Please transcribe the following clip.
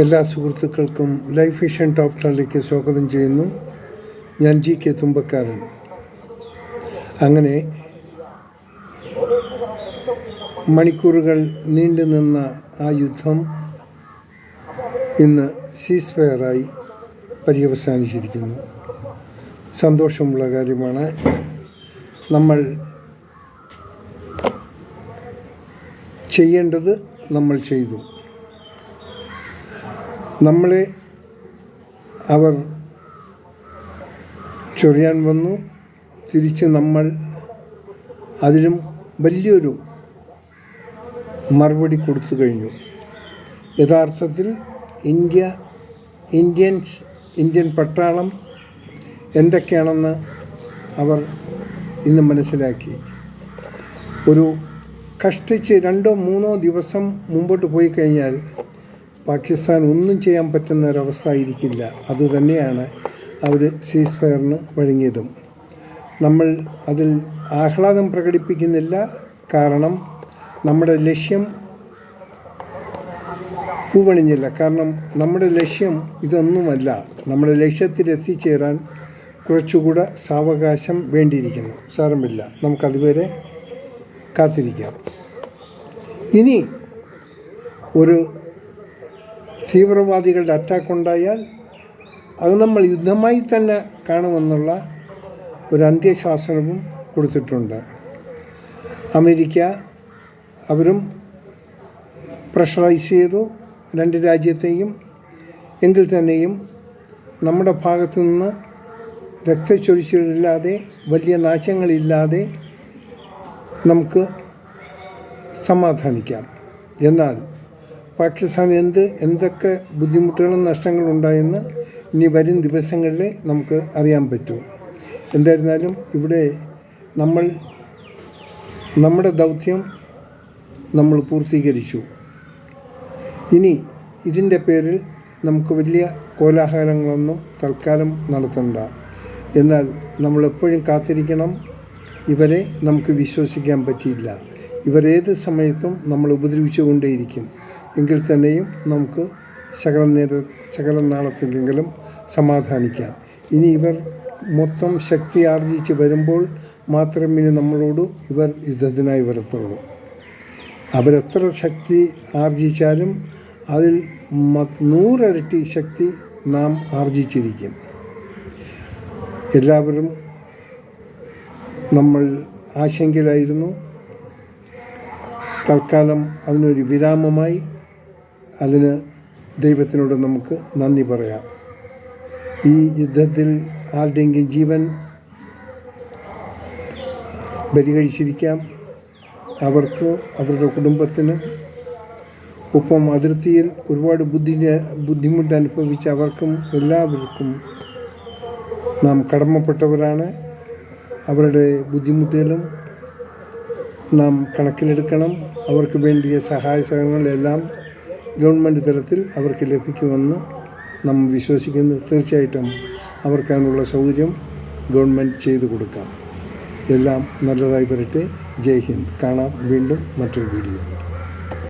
എല്ലാ സുഹൃത്തുക്കൾക്കും life vision top 10ലേക്ക് സ്വാഗതം ചെയ്യുന്നു. ഞാൻ GK തുമ്പക്കാരൻ. അങ്ങനെ മണിക്കൂറുകൾ നീണ്ടു നിന്ന ആ യുദ്ധം ഇന്ന് സീസ് ഫയറായി പര്യവസാനിച്ചിരിക്കുന്നു. സന്തോഷമുള്ള കാര്യമാണ്. നമ്മൾ ചെയ്യേണ്ടത് നമ്മൾ ചെയ്തു. നമ്മളെ അവർ ചൊറിയാൻ വന്നു, തിരിച്ച് നമ്മൾ അതിലും വലിയൊരു മറുപടി കൊടുത്തു കഴിഞ്ഞു. യഥാർത്ഥത്തിൽ ഇന്ത്യൻ പട്ടാളം എന്തൊക്കെയാണെന്ന് അവർ ഇന്ന് മനസ്സിലാക്കി. ഒരു കഷ്ടിച്ച് 2-3 ദിവസം മുമ്പോട്ട് പോയി കഴിഞ്ഞാൽ പാകിസ്ഥാൻ ഒന്നും ചെയ്യാൻ പറ്റുന്ന ഒരവസ്ഥ ആയിരിക്കില്ല. അതുതന്നെയാണ് അവർ സീസ് ഫയറിന് വഴങ്ങിയതും. നമ്മൾ അതിൽ ആഹ്ലാദം പ്രകടിപ്പിക്കുന്നില്ല. കാരണം നമ്മുടെ ലക്ഷ്യം പൂവണിഞ്ഞില്ല. കാരണം നമ്മുടെ ലക്ഷ്യം ഇതൊന്നുമല്ല. നമ്മുടെ ലക്ഷ്യത്തിൽ എത്തിച്ചേരാൻ കുറച്ചുകൂടെ സാവകാശം വേണ്ടിയിരിക്കുന്നു. സാരമില്ല, നമുക്കതുവരെ കാത്തിരിക്കാം. ഇനി ഒരു തീവ്രവാദികളുടെ അറ്റാക്ക് ഉണ്ടായാൽ അത് നമ്മൾ യുദ്ധമായി തന്നെ കാണുമെന്നുള്ള ഒരു അന്ത്യശാസനവും കൊടുത്തിട്ടുണ്ട്. അമേരിക്ക അവരും പ്രഷറൈസ് ചെയ്തു 2 രാജ്യത്തെയും. എങ്കിൽ തന്നെയും നമ്മുടെ ഭാഗത്തു നിന്ന് രക്തച്ചൊരിച്ചിലില്ലാതെ, വലിയ നാശങ്ങളില്ലാതെ നമുക്ക് സമാധാനിക്കാം. എന്നാൽ പാകിസ്ഥാൻ എന്തൊക്കെ ബുദ്ധിമുട്ടുകളും നഷ്ടങ്ങളും ഉണ്ടായെന്ന് ഇനി വരും ദിവസങ്ങളിൽ നമുക്ക് അറിയാൻ പറ്റും. എന്തായിരുന്നാലും ഇവിടെ നമ്മുടെ ദൗത്യം നമ്മൾ പൂർത്തീകരിച്ചു. ഇനി ഇതിൻ്റെ പേരിൽ നമുക്ക് വലിയ കോലാഹലങ്ങളൊന്നും തൽക്കാലം നടത്തണ്ട. എന്നാൽ നമ്മളെപ്പോഴും കാത്തിരിക്കണം. ഇവരെ നമുക്ക് വിശ്വസിക്കാൻ പറ്റിയില്ല. ഇവരേത് സമയത്തും നമ്മൾ ഉപദ്രവിച്ചുകൊണ്ടേയിരിക്കും. എങ്കിൽ തന്നെയും നമുക്ക് ശകല നാളത്തേക്കെങ്കിലും സമാധാനിക്കാം. ഇനി ഇവർ മൊത്തം ശക്തി ആർജിച്ച് വരുമ്പോൾ മാത്രമേ നമ്മളോട് ഇവർ യുദ്ധത്തിനായി വരത്തുള്ളൂ. അവരെത്ര ശക്തി ആർജിച്ചാലും അതിൽ 100 ഇരട്ടി ശക്തി നാം ആർജിച്ചിരിക്കും. എല്ലാവരും നമ്മൾ ആശങ്കയിലായിരുന്നു. തൽക്കാലം അതിനൊരു വിരാമമായി. അതിന് ദൈവത്തിനോട് നമുക്ക് നന്ദി പറയാം. ഈ യുദ്ധത്തിൽ ആരുടെയെങ്കിലും ജീവൻ ബലികഴിച്ചിരിക്കാം. അവർക്ക്, അവരുടെ കുടുംബത്തിന്, ഒപ്പം അതിർത്തിയിൽ ഒരുപാട് ബുദ്ധിമുട്ട് അനുഭവിച്ച അവർക്കും എല്ലാവർക്കും നാം കടമപ്പെട്ടവരാണ്. അവരുടെ ബുദ്ധിമുട്ടുകളും നാം കണക്കിലെടുക്കണം. അവർക്ക് വേണ്ടിയ സഹായ സഹകരണങ്ങളെല്ലാം ഗവൺമെൻറ് തലത്തിൽ അവർക്ക് ലഭിക്കുമെന്ന് നാം വിശ്വസിക്കുന്നു. തീർച്ചയായിട്ടും അവർക്കതിനുള്ള സൗകര്യം ഗവൺമെൻറ് ചെയ്തു കൊടുക്കാം. എല്ലാം നല്ലതായി വരട്ടെ. ജയ് ഹിന്ദ്. കാണാം വീണ്ടും മറ്റൊരു വീഡിയോ.